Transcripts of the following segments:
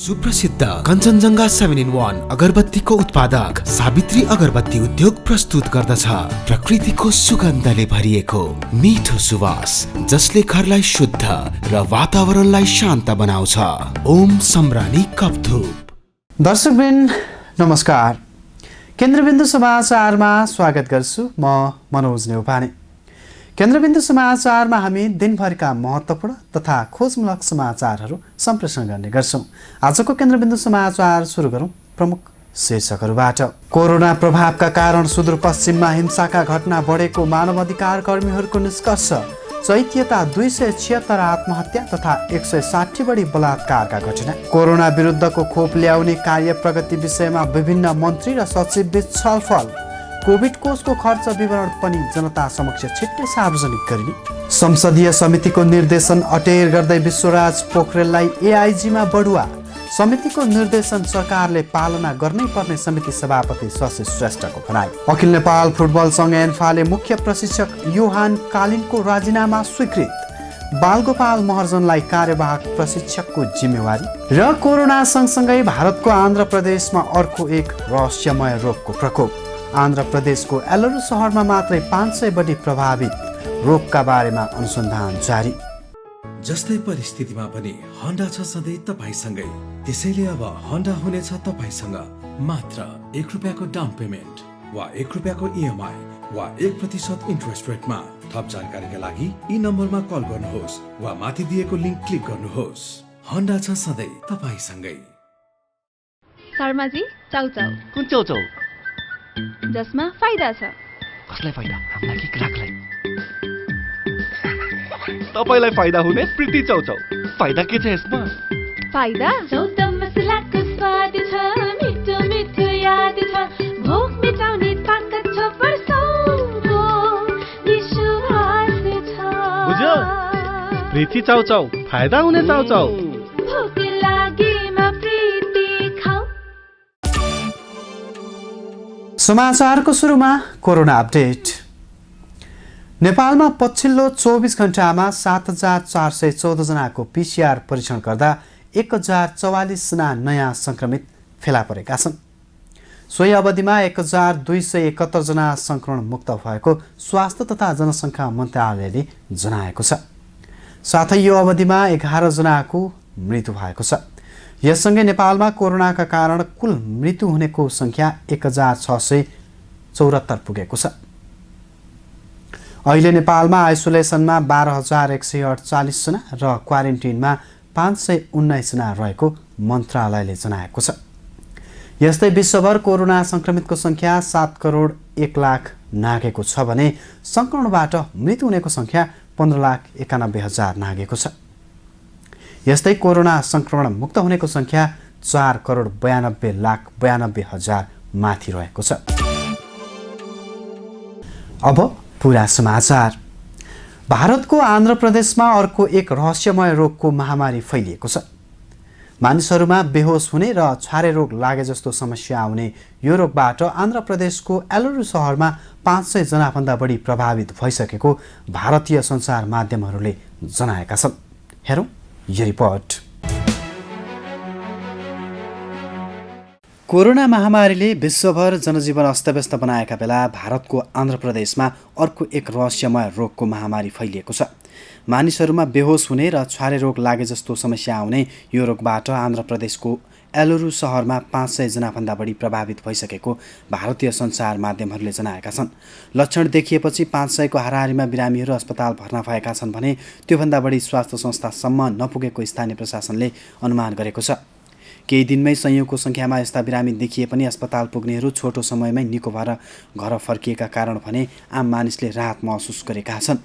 सुप्रसिद्ध कञ्चनजङ्घा 7-in-1 अगरबत्तीको उत्पादक सावित्री अगरबत्ती उद्योग प्रस्तुत गर्दछ प्रकृतिको सुगन्धले भरिएको मिठो सुवास जसले घरलाई शुद्ध र वातावरणलाई शान्त बनाउँछ। ओम सम्रानी कपधूप। दर्शकवृन्द नमस्कार, केन्द्रबिन्दु समाचारमा स्वागत गर्छु। म मनोज नेउपाने। केन्द्रबिन्दु समाचारमा हामी दिनभरिका महत्त्वपूर्ण तथा खोजमूलक समाचारहरू सम्प्रेषण गर्ने गर्छौँ। आजको केन्द्रबिन्दु समाचार सुरु गरौँ प्रमुख शीर्षकहरूबाट। कोरोना प्रभावका कारण सुदूरपश्चिममा हिंसाका घटना बढेको मानवाधिकार कर्मीहरूको निष्कर्ष। चैत्यता 276 आत्महत्या तथा 160 बढी बलात्कारका घटना। कोरोना विरुद्धको खोप ल्याउने कार्य प्रगति विषयमा विभिन्न मन्त्री र सचिवबीच छलफल। कोभिड कोषको खर्च विवरण पनि जनता समक्ष छिट्टै सार्वजनिक गरिने। संसदीय समितिको निर्देशन अटेर गर्दै विश्वराज पोखरेललाई एआइजीमा बढुवा। समितिको निर्देशन सरकारले पालना गर्नै पर्ने समिति सभापति शशि श्रेष्ठको भनाइ। अखिल नेपाल फुटबल सङ्घ एन्फाले मुख्य प्रशिक्षक योहान कालिनको राजीनामा स्वीकृत। बालगोपाल महर्जनलाई कार्यवाहक प्रशिक्षकको जिम्मेवारी। र कोरोना सँगसँगै भारतको आन्ध्र प्रदेशमा अर्को एक रहस्यमय रोगको प्रकोप। आन्ध्र प्रदेशको एलोरू सहरमा मात्रै 500 बढी प्रभावित। रोगका बारेमा अनुसन्धान जारी। जस्तै परिस्थितिमा पनि होन्डा छ सधैँ तपाईसँगै। त्यसैले अब होन्डा हुनेछ तपाईसँग मात्र 1 रुपियाँको डाउन पेमेन्ट वा 1 रुपियाँको इएमआई वा 1% इन्ट्रेस्ट रेटमा। थप जानकारीका लागि यी नम्बरमा कल गर्नुहोस् वा माथि दिएको लिङ्क क्लिक गर्नुहोस्। होन्डा छ सधैँ तपाईसँगै। शर्माजी, चाउचाउ। कुन चाउचाउ? जसमा फाइदा छ। कसलाई फाइदा? हामीलाई कि ग्राहकलाई? तपाईलाई फाइदा हुने प्रीति चाउचाउ। फाइदा के छ यसमा? फाइदा चौता मसलाको स्वाद छ, मिठो मिठो याद छ, भोक मिटाउने ताकत छ, वर्षौंको विश्वास छ। बुझ्यो? प्रीति चाउचाउ, फाइदा हुने चाउचाउ। भोक लागेमा प्रीति खाऊ। समाचारको सुरुमा कोरोना अपडेट। नेपालमा पछिल्लो 24 घण्टामा 7414 जनाको पिसिआर परीक्षण गर्दा 1044 जना नयाँ संक्रमित फेला परेका छन्। सोही अवधिमा 1271 जना संक्रमण मुक्त भएको स्वास्थ्य तथा जनसङ्ख्या मन्त्रालयले जनाएको छ। साथै यो अवधिमा 11 जनाको मृत्यु भएको छ। यससँगै नेपालमा कोरोनाका कारण कुल मृत्यु हुनेको सङ्ख्या 1674 पुगेको छ। अहिले नेपालमा आइसोलेसनमा 12148 जना र क्वारेन्टिनमा 519 जना रहेको मन्त्रालयले जनाएको छ। यस्तै विश्वभर कोरोना संक्रमितको सङ्ख्या 7 करोड 1 लाख नाघेको छ भने संक्रमणबाट मृत्यु हुनेको सङ्ख्या 15,91,000 नाघेको छ। यस्तै कोरोना संक्रमण मुक्त हुनेको सङ्ख्या 4 करोड 92,92,000 माथि रहेको छ। अब पुरा समाचार। भारतको आन्ध्र प्रदेशमा अर्को एक रहस्यमय रोगको महामारी फैलिएको छ। मानिसहरूमा बेहोस हुने र छारे रोग लागे जस्तो समस्या आउने यो रोगबाट आन्ध्र प्रदेशको एलोरू सहरमा 500 जनाभन्दा बढी प्रभावित भइसकेको भारतीय सञ्चार माध्यमहरूले जनाएका छन्। हेरौँ यो रिपोर्ट। कोरोना महामारीले विश्वभर जनजीवन अस्तव्यस्त बनाएका बेला भारतको आन्ध्र प्रदेशमा अर्को एक रहस्यमय रोगको महामारी फैलिएको छ। मानिसहरूमा बेहोस हुने र छारे रोग लागे जस्तो समस्या आउने यो रोगबाट आन्ध्र प्रदेशको एलोरू सहरमा 500 जनाभन्दा बढी प्रभावित भइसकेको भारतीय सञ्चार माध्यमहरूले जनाएका छन्। लक्षण देखिएपछि 500 को हाराहारीमा बिरामीहरू अस्पताल भर्ना भएका छन् भने त्योभन्दा बढी स्वास्थ्य संस्थासम्म नपुगेको स्थानीय प्रशासनले अनुमान गरेको छ। केही दिनमै संयोगको सङ्ख्यामा यस्ता बिरामी देखिए पनि अस्पताल पुग्नेहरू छोटो समयमै निको भएर घर फर्किएका कारण भने आम मानिसले राहत महसुस गरेका छन्।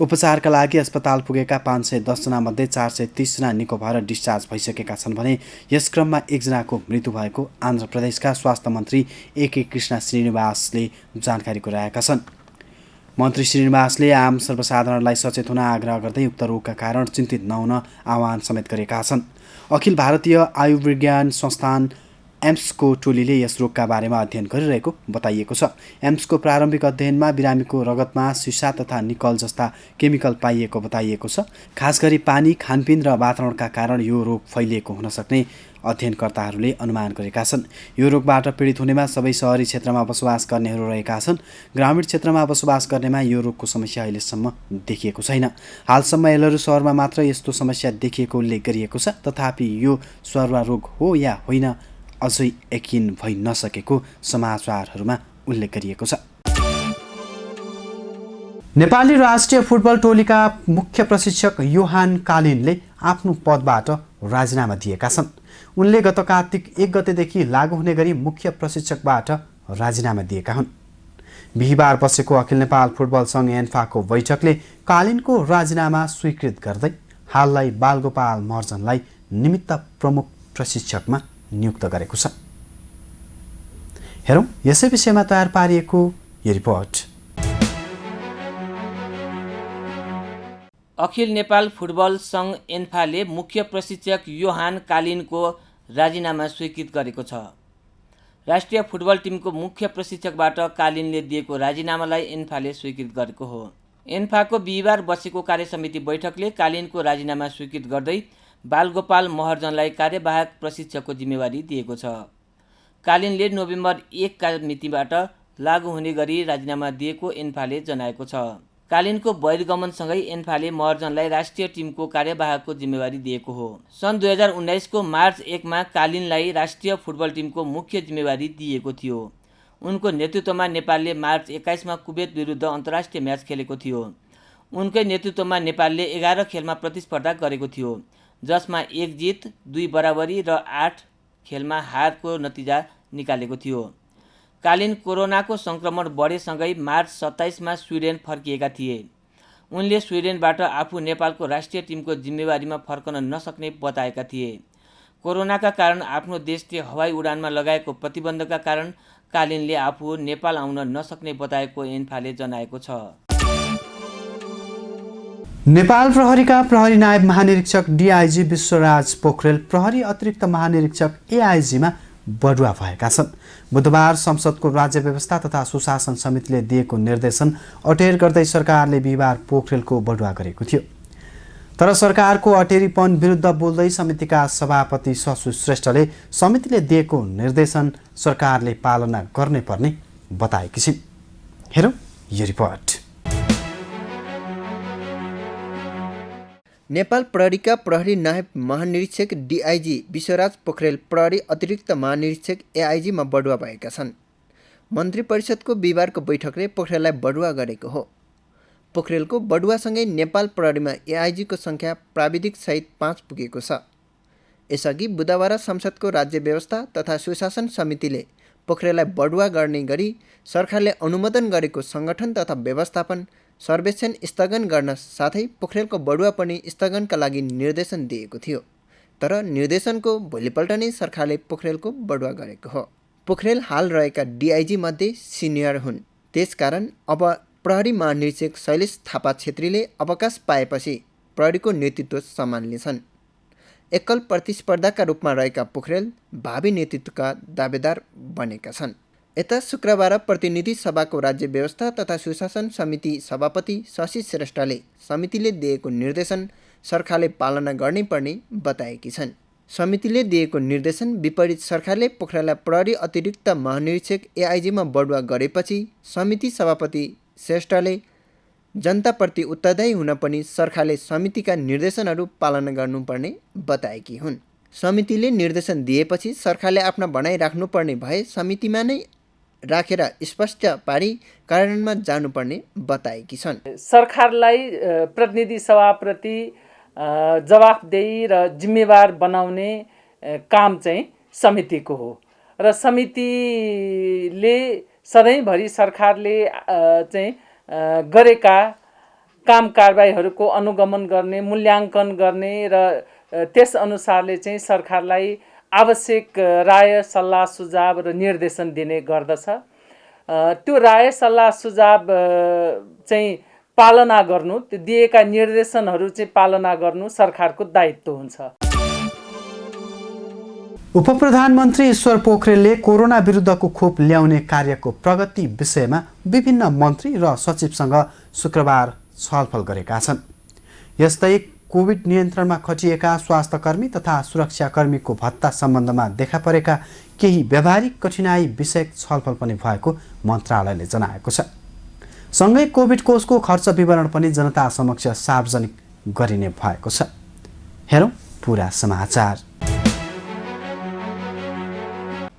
उपचारका लागि अस्पताल पुगेका 510 जनामध्ये 430 जना निको भएर डिस्चार्ज भइसकेका छन् भने यस क्रममा 1 जनाको मृत्यु भएको आन्ध्र प्रदेशका स्वास्थ्य मन्त्री AK कृष्ण श्रीनिवासले जानकारी गराएका छन्। मन्त्री श्रीनिवासले आम सर्वसाधारणलाई सचेत हुन आग्रह गर्दै उक्त रोगका कारण चिन्तित नहुन आह्वान समेत गरेका छन्। अखिल भारतीय आयुर्विज्ञान संस्थान एम्सको टोलीले यस रोगका बारेमा अध्ययन गरिरहेको बताइएको छ। एम्सको प्रारम्भिक अध्ययनमा बिरामीको रगतमा सिसा तथा निकल जस्ता केमिकल पाइएको बताइएको छ। खास गरी पानी, खानपिन र वातावरणका कारण यो रोग फैलिएको हुन सक्ने अध्ययनकर्ताहरूले अनुमान गरेका छन्। यो रोगबाट पीडित हुनेमा सबै शहरी क्षेत्रमा बसोबास गर्नेहरू रहेका छन्। ग्रामीण क्षेत्रमा बसोबास गर्नेमा यो रोगको समस्या अहिलेसम्म देखिएको छैन। हालसम्म एलहरू सहरमा मात्र यस्तो समस्या देखिएको उल्लेख गरिएको छ। तथापि यो सरुवा रोग हो या होइन अझै यकिन भइ नसकेको समाचारहरूमा उल्लेख गरिएको छ। नेपाली राष्ट्रिय फुटबल टोलीका मुख्य प्रशिक्षक योहान कालिनले आफ्नो पदबाट राजीनामा दिएका छन्। उनले गत कार्तिक 1 गतेदेखि लागू हुने गरी मुख्य प्रशिक्षकबाट राजीनामा दिएका हुन्। बिहिबार बसेको अखिल नेपाल फुटबल सङ्घ एन्फाको बैठकले कालिनको राजीनामा स्वीकृत गर्दै हाललाई बालगोपाल महर्जनलाई निमित्त प्रमुख प्रशिक्षकमा नियुक्त गरेको छ। हेरौँ यसै विषयमा तयार पारिएको यो रिपोर्ट। अखिल नेपाल फुटबल सङ्घ एन्फाले मुख्य प्रशिक्षक योहान कालिनको राजीनामा स्वीकृत गरेको छ। राष्ट्रिय फुटबल टिमको मुख्य प्रशिक्षकबाट कालिनले दिएको राजीनामालाई एन्फाले स्वीकृत गरेको हो। एन्फाको बिहिबार बसेको कार्यसमिति बैठकले कालिनको राजीनामा स्वीकृत गर्दै बालगोपाल महर्जनलाई कार्यवाहक प्रशिक्षकको जिम्मेवारी दिएको छ। कालिनले नोभेम्बर 1 का मितिबाट लागू हुने गरी राजीनामा दिएको एन्फाले जनाएको छ। कालिनको बहिर्गमनसँगै एन्फाले महर्जनलाई राष्ट्रिय टिमको कार्यवाहकको जिम्मेवारी दिएको हो। सन् 2019 को मार्च 1 मा कालिनलाई राष्ट्रिय फुटबल टिमको मुख्य जिम्मेवारी दिएको थियो। उनको नेतृत्वमा नेपालले मार्च 21 मा कुवेत विरुद्ध अन्तर्राष्ट्रिय म्याच खेलेको थियो। उनकै नेतृत्वमा नेपालले 11 खेलमा प्रतिस्पर्धा गरेको थियो, जसमा 1 जित, 2 बराबरी र 8 खेलमा हारको नतिजा निकालेको थियो। कालिन कोरोनाको सङ्क्रमण बढेसँगै मार्च 27 मा स्विडेन फर्किएका थिए। उनले स्विडेनबाट आफू नेपालको राष्ट्रिय टिमको जिम्मेवारीमा फर्कन नसक्ने बताएका थिए। कोरोनाका कारण आफ्नो देशले हवाई उडानमा लगाएको प्रतिबन्धका कारण कालिनले आफू नेपाल आउन नसक्ने बताएको एन्फाले जनाएको छ। नेपाल प्रहरीका प्रहरी नायब महानिरीक्षक डिआइजी विश्वराज पोखरेल प्रहरी अतिरिक्त महानिरीक्षक एआइजीमा बढुवा भएका छन्। बुधबार संसदको राज्य व्यवस्था तथा सुशासन समितिले दिएको निर्देशन अटेर गर्दै सरकारले बिहिबार पोखरेलको बढुवा गरेको थियो। तर सरकारको अटेरीपन विरुद्ध बोल्दै समितिका सभापति शशु श्रेष्ठले समितिले दिएको निर्देशन सरकारले पालना गर्ने पर्ने बताएकी छिन्। हेरौँ यो रिपोर्ट। नेपाल प्रहरीका प्रहरी नायब महानिरीक्षक डिआइजी विश्वराज पोखरेल प्रहरी अतिरिक्त महानिरीक्षक एआइजीमा बढुवा भएका छन्। मन्त्री परिषदको बिहिबारको बैठकले पोखरेललाई बढुवा गरेको हो। पोखरेलको बढुवासँगै नेपाल प्रहरीमा एआइजीको सङ्ख्या प्राविधिक सहित 5 पुगेको छ। यसअघि बुधबार संसदको राज्य व्यवस्था तथा सुशासन समितिले पोखरेललाई बढुवा गर्ने गरी सरकारले अनुमोदन गरेको सङ्गठन तथा व्यवस्थापन सर्वेक्षण स्थगन गर्न साथै पोखरेलको बढुवा पनि स्थगनका लागि निर्देशन दिएको थियो। तर निर्देशनको भोलिपल्ट नै सरकारले पोखरेलको बढुवा गरेको हो। पोखरेल हाल रहेका डिआइजी मध्ये सिनियर हुन्। त्यसकारण अब प्रहरी महानिरीक्षक शैलेश थापा छेत्रीले अवकाश पाएपछि प्रहरीको नेतृत्व सम्हाल्नेछन्। एकल प्रतिस्पर्धाका रूपमा रहेका पोखरेल भावी नेतृत्वका दावेदार बनेका छन्। यता शुक्रबार प्रतिनिधि सभाको राज्य व्यवस्था तथा सुशासन समिति सभापति शशि श्रेष्ठले समितिले दिएको निर्देशन सरकारले पालना गर्नै पर्ने बताएकी छन्। समितिले दिएको निर्देशन विपरीत सरकारले पोखरेललाई प्रहरी अतिरिक्त महानिरीक्षक एआइजीमा बढुवा गरेपछि समिति सभापति श्रेष्ठले जनताप्रति उत्तरदायी हुन पनि सरकारले समितिका निर्देशनहरू पालना गर्नुपर्ने बताएकी हुन्। समितिले निर्देशन दिएपछि सरकारले आफ्ना भनाइ राख्नुपर्ने भए समितिमा नै राखेर स्पष्ट पारी कार्यान्वयनमा जानुपर्ने बताएकी छन्। सरकारलाई प्रतिनिधि सभाप्रति जवाफदेही र जिम्मेवार बनाउने काम चाहिँ समितिको हो र समितिले सधैँभरि सरकारले चाहिँ गरेका काम कारबाहीहरूको अनुगमन गर्ने, मूल्याङ्कन गर्ने र त्यसअनुसारले चाहिँ सरकारलाई आवश्यक राय सल्लाह सुझाव र निर्देशन दिने गर्दछ। त्यो राय सल्लाह सुझाव चाहिँ पालना गर्नु, त्यो दिएका निर्देशनहरू चाहिँ पालना गर्नु सरकारको दायित्व हुन्छ। उपप्रधानमन्त्री ईश्वर पोखरेलले कोरोना विरुद्धको खोप ल्याउने कार्यको प्रगति विषयमा विभिन्न मन्त्री र सचिवसँग शुक्रबार छलफल गरेका छन्। यस्तै कोभिड नियन्त्रणमा खटिएका स्वास्थ्यकर्मी तथा सुरक्षाकर्मीको भत्ता सम्बन्धमा देखा परेका केही व्यावहारिक कठिनाई विषयक छलफल पनि भएको मन्त्रालयले जनाएको छ। सँगै कोभिड कोषको खर्च विवरण पनि जनता समक्ष सार्वजनिक गरिने भएको छ। हेरौँ पुरा समाचार।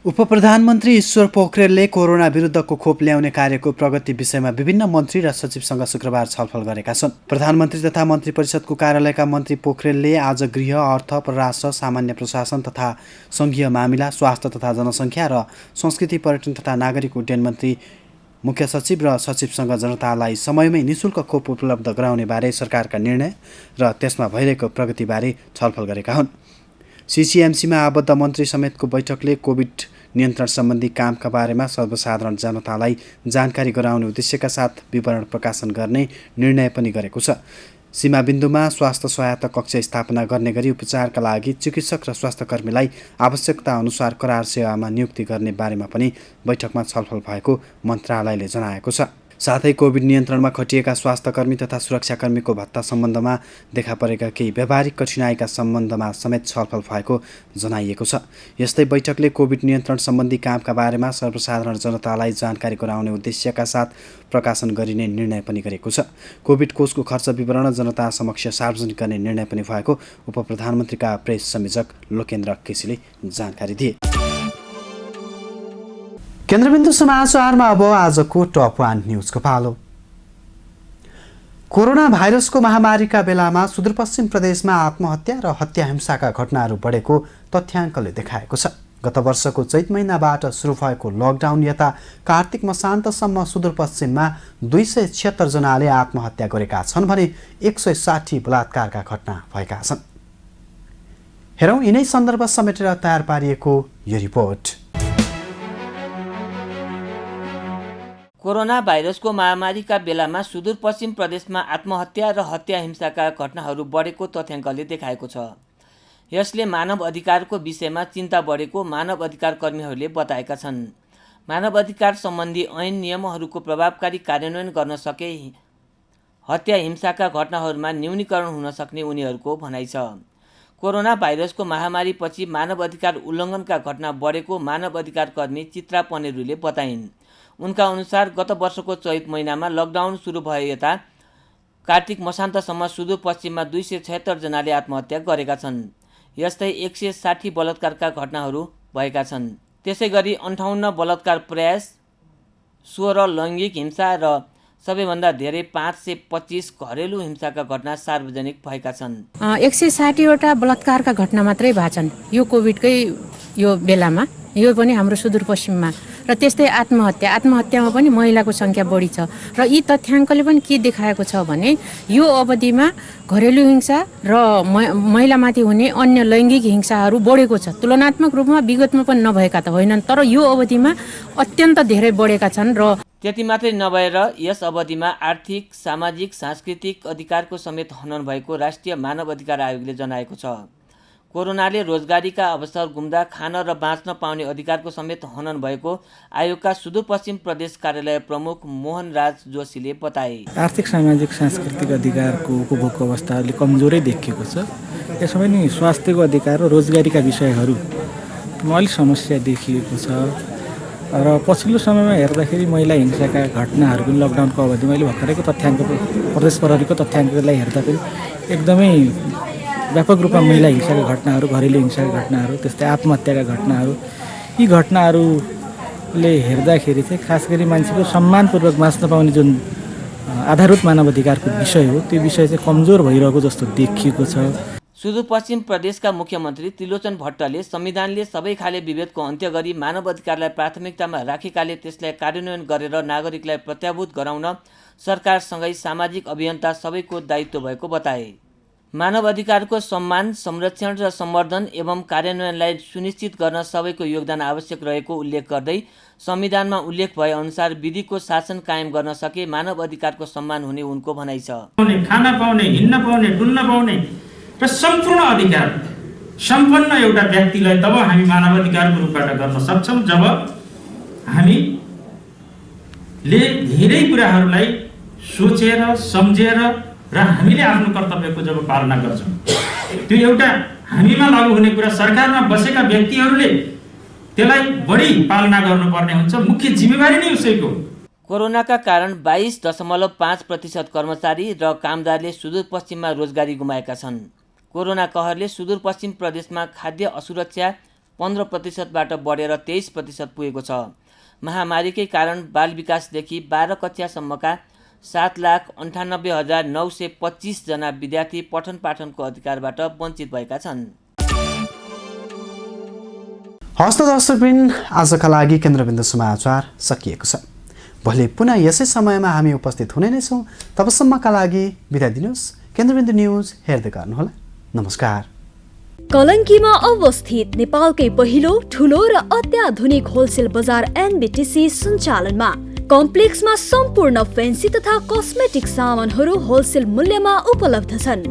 उपप्रधानमन्त्री ईश्वर पोखरेलले कोरोना विरुद्धको खोप ल्याउने कार्यको प्रगति विषयमा विभिन्न मन्त्री र सचिवसँग शुक्रबार छलफल गरेका छन्। प्रधानमन्त्री तथा मन्त्री परिषदको कार्यालयका मन्त्री पोखरेलले आज गृह, अर्थ, परराष्ट्र, सामान्य प्रशासन तथा सङ्घीय मामिला, स्वास्थ्य तथा जनसङ्ख्या र संस्कृति, पर्यटन तथा नागरिक उड्डयन मन्त्री, मुख्य सचिव र सचिवसँग जनतालाई समयमै निशुल्क खोप उपलब्ध गराउने बारे सरकारका निर्णय र त्यसमा भइरहेको प्रगतिबारे छलफल गरेका हुन्। सिसिएमसीमा आबद्ध मन्त्री समेतको बैठकले कोभिड नियन्त्रण सम्बन्धी कामका बारेमा सर्वसाधारण जनतालाई जानकारी गराउने उद्देश्यका साथ विवरण प्रकाशन गर्ने निर्णय पनि गरेको छ। सीमा बिन्दुमा स्वास्थ्य सहायता कक्ष स्थापना गर्ने गरी उपचारका लागि चिकित्सक र स्वास्थ्यकर्मीलाई आवश्यकता अनुसार करार सेवामा नियुक्ति गर्ने बारेमा पनि बैठकमा छलफल भएको मन्त्रालयले जनाएको छ। साथै कोभिड नियन्त्रणमा खटिएका स्वास्थ्यकर्मी तथा सुरक्षाकर्मीको भत्ता सम्बन्धमा देखा परेका केही व्यावहारिक कठिनाइका सम्बन्धमा समेत छलफल भएको जनाइएको छ। यस्तै बैठकले कोभिड नियन्त्रण सम्बन्धी कामका बारेमा सर्वसाधारण जनतालाई जानकारी गराउने उद्देश्यका साथ प्रकाशन गरिने निर्णय पनि गरेको छ। कोभिड कोषको खर्च विवरण जनता समक्ष सार्वजनिक गर्ने निर्णय पनि भएको उपप्रधानमन्त्रीका प्रेस संयोजक लोकेन्द्र केसीले जानकारी दिए। केन्द्रबिन्दु समाचारमा अब आजको टप 1 न्युजको पालो। कोरोना भाइरसको महामारीका बेलामा सुदूरपश्चिम प्रदेशमा आत्महत्या र हत्या हिंसाका घटनाहरू बढेको तथ्याङ्कले देखाएको छ। गत वर्षको चैत महिनाबाट सुरु भएको लकडाउन यता कार्तिक मसान्तसम्म सुदूरपश्चिममा 276 जनाले आत्महत्या गरेका छन् भने 160 बलात्कारका घटना भएका छन्। हेरौँ यिनै सन्दर्भ समेटेर तयार पारिएको यो रिपोर्ट। कोरोना भाइरसको महामारीका बेलामा सुदूरपश्चिम प्रदेशमा आत्महत्या र हत्या हिंसाका घटनाहरू बढेको तथ्याङ्कले देखाएको छ। यसले मानव अधिकारको विषयमा चिन्ता बढेको मानव अधिकार कर्मीहरूले बताएका छन्। मानव अधिकार सम्बन्धी ऐन नियमहरूको प्रभावकारी कार्यान्वयन गर्न सके हत्या हिंसाका घटनाहरूमा न्यूनीकरण हुन सक्ने उनीहरूको भनाइ छ। कोरोना भाइरसको महामारीपछि मानव अधिकार उल्लङ्घनका घटना बढेको मानव अधिकार कर्मी चित्रा पनेरूले बताइन्। उनका अनुसार गत वर्षको चैत महिनामा लकडाउन सुरु भए यता कार्तिक मसान्तसम्म सुदूरपश्चिममा 276 जनाले आत्महत्या गरेका छन्। यस्तै 160 बलात्कारका घटनाहरू भएका छन्। त्यसै गरी 58 बलात्कार प्रयास, 16 लैङ्गिक हिंसा र सबैभन्दा धेरै 525 घरेलु हिंसाका घटना सार्वजनिक भएका छन्। 160 वटा बलात्कारका घटना मात्रै भएछन् यो कोभिडकै यो बेलामा, यो पनि हाम्रो सुदूरपश्चिममा। र त्यस्तै आत्महत्यामा पनि महिलाको सङ्ख्या बढी छ। र यी तथ्याङ्कले पनि के देखाएको छ भने यो अवधिमा घरेलु हिंसा र महिलामाथि हुने अन्य लैङ्गिक हिंसाहरू बढेको छ। तुलनात्मक रूपमा विगतमा पनि नभएका त होइनन्, तर यो अवधिमा अत्यन्त धेरै बढेका छन्। र त्यति मात्रै नभएर यस अवधिमा आर्थिक, सामाजिक, सांस्कृतिक अधिकारको समेत हनन भएको राष्ट्रिय मानव अधिकार आयोगले जनाएको छ। कोरोनाले रोजगारीका अवसर गुम्दा खान र बाँच्न पाउने अधिकारको समेत हनन भएको आयोगका सुदूरपश्चिम प्रदेश कार्यालय प्रमुख मोहन राज जोशीले बताए। आर्थिक, सामाजिक, सांस्कृतिक अधिकारको उपभोगको अवस्था अलि कमजोरै देखिएको छ। यसमा नि स्वास्थ्यको अधिकार र रोजगारीका विषयहरूमा अलिक समस्या देखिएको छ। र पछिल्लो समयमा हेर्दाखेरि महिला हिंसाका घटनाहरू पनि लकडाउनको अवधिमा अहिले भर्खरैको तथ्याङ्क प्रदेश प्रहरीको तथ्याङ्कलाई हेर्दा पनि एकदमै व्यापक रूपमा महिला हिंसाका घटनाहरू, घरेलु हिंसाका घटनाहरू, त्यस्तै आत्महत्याका घटनाहरू, यी घटनाहरूले हेर्दाखेरि चाहिँ खास गरी मान्छेको सम्मानपूर्वक बाँच्न पाउने जुन आधारभूत मानव अधिकारको विषय हो त्यो विषय चाहिँ कमजोर भइरहेको जस्तो देखिएको छ। सुदूरपश्चिम प्रदेशका मुख्यमन्त्री त्रिलोचन भट्टले संविधानले सबै खाले विभेदको अन्त्य गरी मानव अधिकारलाई प्राथमिकतामा राखेकाले त्यसलाई कार्यान्वयन गरेर नागरिकलाई प्रत्याभूत गराउन सरकारसँगै सामाजिक अभियन्ता सबैको दायित्व भएको बताए। मानव अधिकारको सम्मान, संरक्षण र सम्वर्धन एवं कार्यान्वयनलाई सुनिश्चित गर्न सबैको योगदान आवश्यक रहेको उल्लेख गर्दै संविधानमा उल्लेख भए अनुसार विधिको शासन कायम गर्न सके मानव अधिकारको सम्मान हुने उनको भनाइ छ। खान पाउने, हिँड्न पाउने, डुल्न पाउने र सम्पूर्ण अधिकार सम्पन्न एउटा व्यक्तिलाई तब हामी मानवाधिकारको रूपबाट गर्न सक्छौँ जब हामीले धेरै कुराहरूलाई सोचेर सम्झेर र हामीले आफ्नो कर्तव्यको जब पालना गर्छौँ। त्यो एउटा हामीमा लागू हुने कुरा सरकारमा बसेका व्यक्तिहरूले त्यसलाई बढी पालना गर्नुपर्ने हुन्छ, मुख्य जिम्मेवारी नै उसैको। कोरोनाका कारण 22.5% कर्मचारी र कामदारले सुदूरपश्चिममा रोजगारी गुमाएका छन्। कोरोना कहरले सुदूरपश्चिम प्रदेशमा खाद्य असुरक्षा 15%बाट बढेर 23% पुगेको छ। महामारीकै कारण बाल विकासदेखि 12 कक्षासम्मका 7,98,925 जना विद्यार्थी पठन पाठनको अधिकारबाट वञ्चित भएका छन्। हस्त दर्शकबिन, आजका लागि केन्द्रबिन्दु समाचार सकिएको छ। भोलि पुनः यसै समयमा हामी उपस्थित हुने नै छौँ। तबसम्मका लागि बिदा दिनुहोस्। केन्द्रबिन्दु न्युज हेर्दै गर्नुहोला। नमस्कार। कलङ्कीमा अवस्थित नेपालकै पहिलो ठुलो र अत्याधुनिक होलसेल बजार एनबिटिसी सञ्चालनमा कम्प्लेक्समा सम्पूर्ण फेन्सी तथा कस्मेटिक सामानहरू होलसेल मूल्यमा उपलब्ध छन्।